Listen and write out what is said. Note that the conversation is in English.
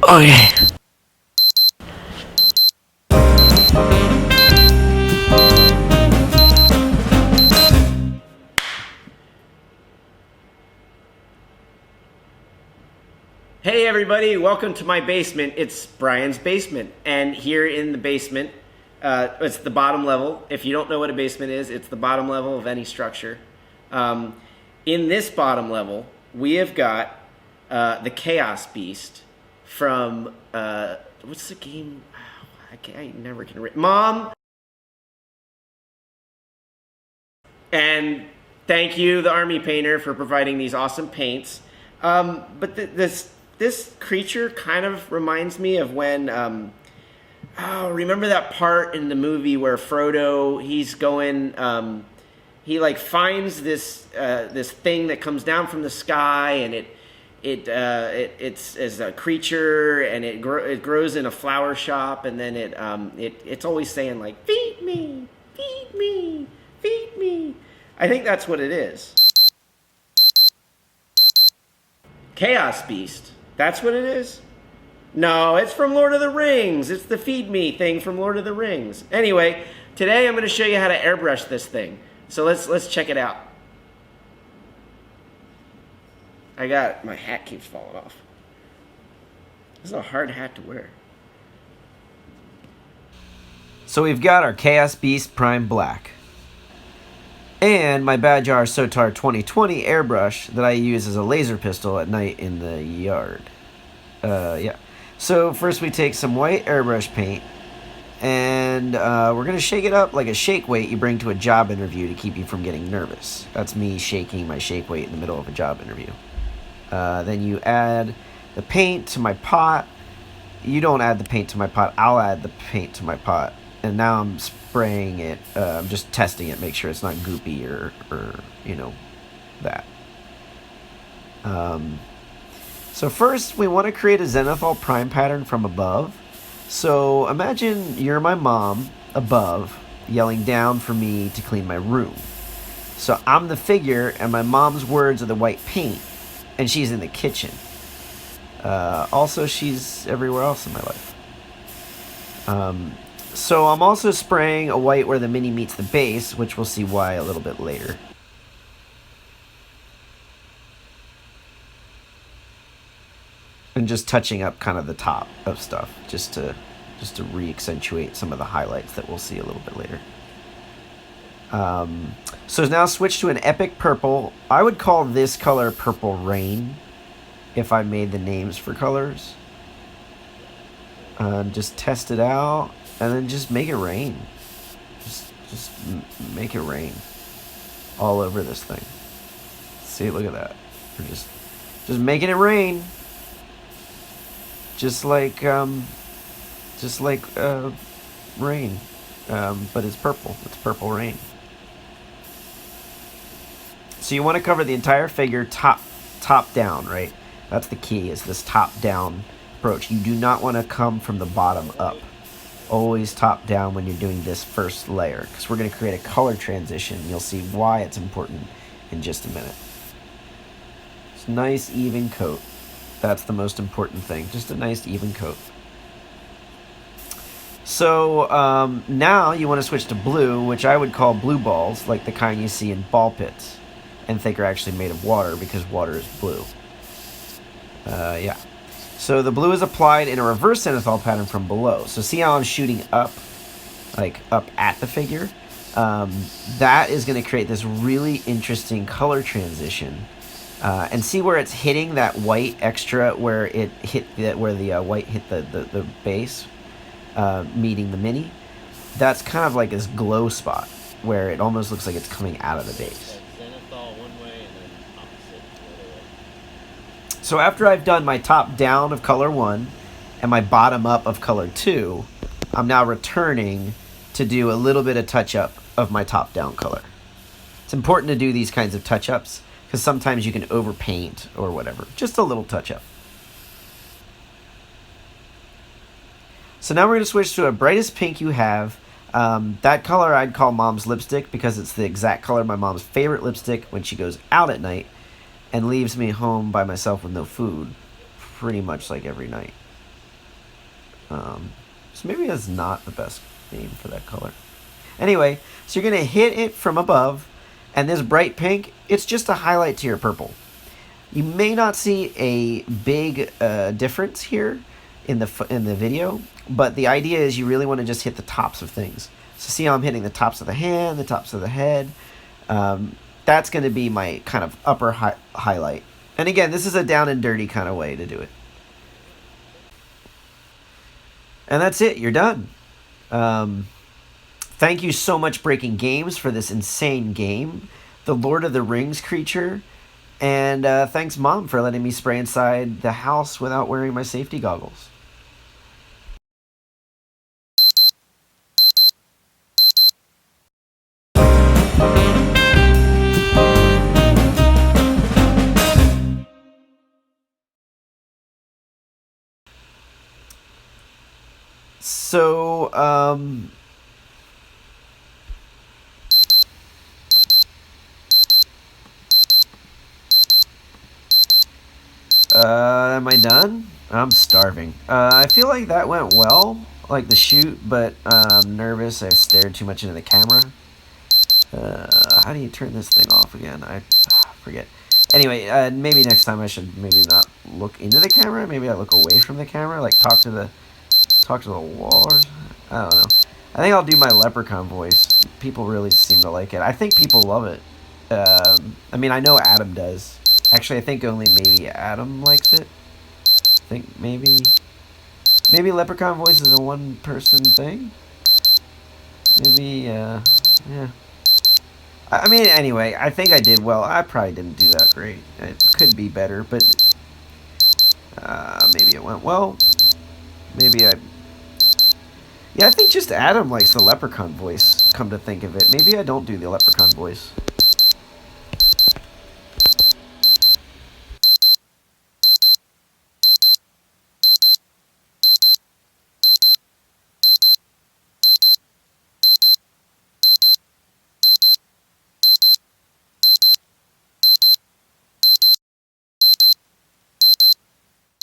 Okay. Hey everybody, welcome to my basement. It's Bryan's basement, and here in the basement, it's the bottom level. If you don't know what a basement is, it's the bottom level of any structure. In this bottom level, we have got the Chaos Beast from, what's the game? Oh, I never can read. Mom! And thank you, the Army Painter, for providing these awesome paints. But this creature kind of reminds me of when, remember that part in the movie where Frodo, he's going, he like finds this thing that comes down from the sky, and it's as a creature, and it grows in a flower shop, and then it's always saying like, feed me, feed me, feed me. I think that's what it is. Chaos Beast. That's what it is? No, it's from Lord of the Rings. It's the feed me thing from Lord of the Rings. Anyway, today I'm going to show you how to airbrush this thing. So let's check it out. My hat keeps falling off. This is a hard hat to wear. So we've got our Chaos Beast Prime Black. And my Badjar Sotar 2020 airbrush that I use as a laser pistol at night in the yard. Yeah. So first we take some white airbrush paint, and we're going to shake it up like a shake weight you bring to a job interview to keep you from getting nervous. That's me shaking my shake weight in the middle of a job interview. Then you add the paint to my pot. You don't add the paint to my pot. I'll add the paint to my pot. And now I'm spraying it. I'm just testing it, make sure it's not goopy or you know, that. So first, we want to create a zenithal prime pattern from above. So imagine you're my mom above, yelling down for me to clean my room. So I'm the figure, and my mom's words are the white paint, and she's in the kitchen. Also, she's everywhere else in my life. So I'm also spraying a white where the mini meets the base, which we'll see why a little bit later. And just touching up kind of the top of stuff, just to re-accentuate some of the highlights that we'll see a little bit later. So now switch to an epic purple. I would call this color Purple Rain if I made the names for colors. Just test it out. And then just make it rain. Just make it rain all over this thing. See, look at that. We're just making it rain. Just like rain. But it's purple. It's purple rain. So you want to cover the entire figure top down, right? That's the key, is this top down approach. You do not want to come from the bottom up. Always top down when you're doing this first layer, because we're going to create a color transition. You'll see why it's important in just a minute. It's a nice even coat. That's the most important thing. Just a nice even coat. So now you want to switch to blue, which I would call blue balls, like the kind you see in ball pits, and think are actually made of water because water is blue. Yeah. So the blue is applied in a reverse zenithal pattern from below. So see how I'm shooting up, like up at the figure? That is going to create this really interesting color transition. And see where it's hitting that white extra, where it hit where the white hit the base, meeting the mini. That's kind of like this glow spot where it almost looks like it's coming out of the base. So after I've done my top down of color 1 and my bottom up of color 2, I'm now returning to do a little bit of touch up of my top down color. It's important to do these kinds of touch ups because sometimes you can overpaint or whatever. Just a little touch up. So now we're going to switch to a brightest pink you have. That color I'd call Mom's lipstick because it's the exact color my mom's favorite lipstick when she goes out at night and leaves me home by myself with no food pretty much like every night. So maybe that's not the best name for that color. Anyway, so you're going to hit it from above, and this bright pink, it's just a highlight to your purple. You may not see a big difference here in the video, but the idea is you really want to just hit the tops of things. So see how I'm hitting the tops of the hand, the tops of the head. That's going to be my kind of upper highlight. And again, this is a down and dirty kind of way to do it. And that's it. You're done. Thank you so much, Breaking Games, for this insane game. The Lord of the Rings creature. And thanks, Mom, for letting me spray inside the house without wearing my safety goggles. So, am I done? I'm starving. I feel like that went well, like the shoot, but I'm nervous. I stared too much into the camera. How do you turn this thing off again? I forget. Anyway, maybe next time I should maybe not look into the camera. Maybe I look away from the camera, like talk to the wall. Or, I don't know. I think I'll do my leprechaun voice. People really seem to like it. I think people love it. I mean, I know Adam does. Actually, I think only maybe Adam likes it. I think maybe leprechaun voice is a one-person thing. Maybe, yeah. I mean, anyway, I think I did well. I probably didn't do that great. It could be better, but maybe it went well. Maybe I... Yeah, I think just Adam likes the leprechaun voice, come to think of it. Maybe I don't do the leprechaun voice.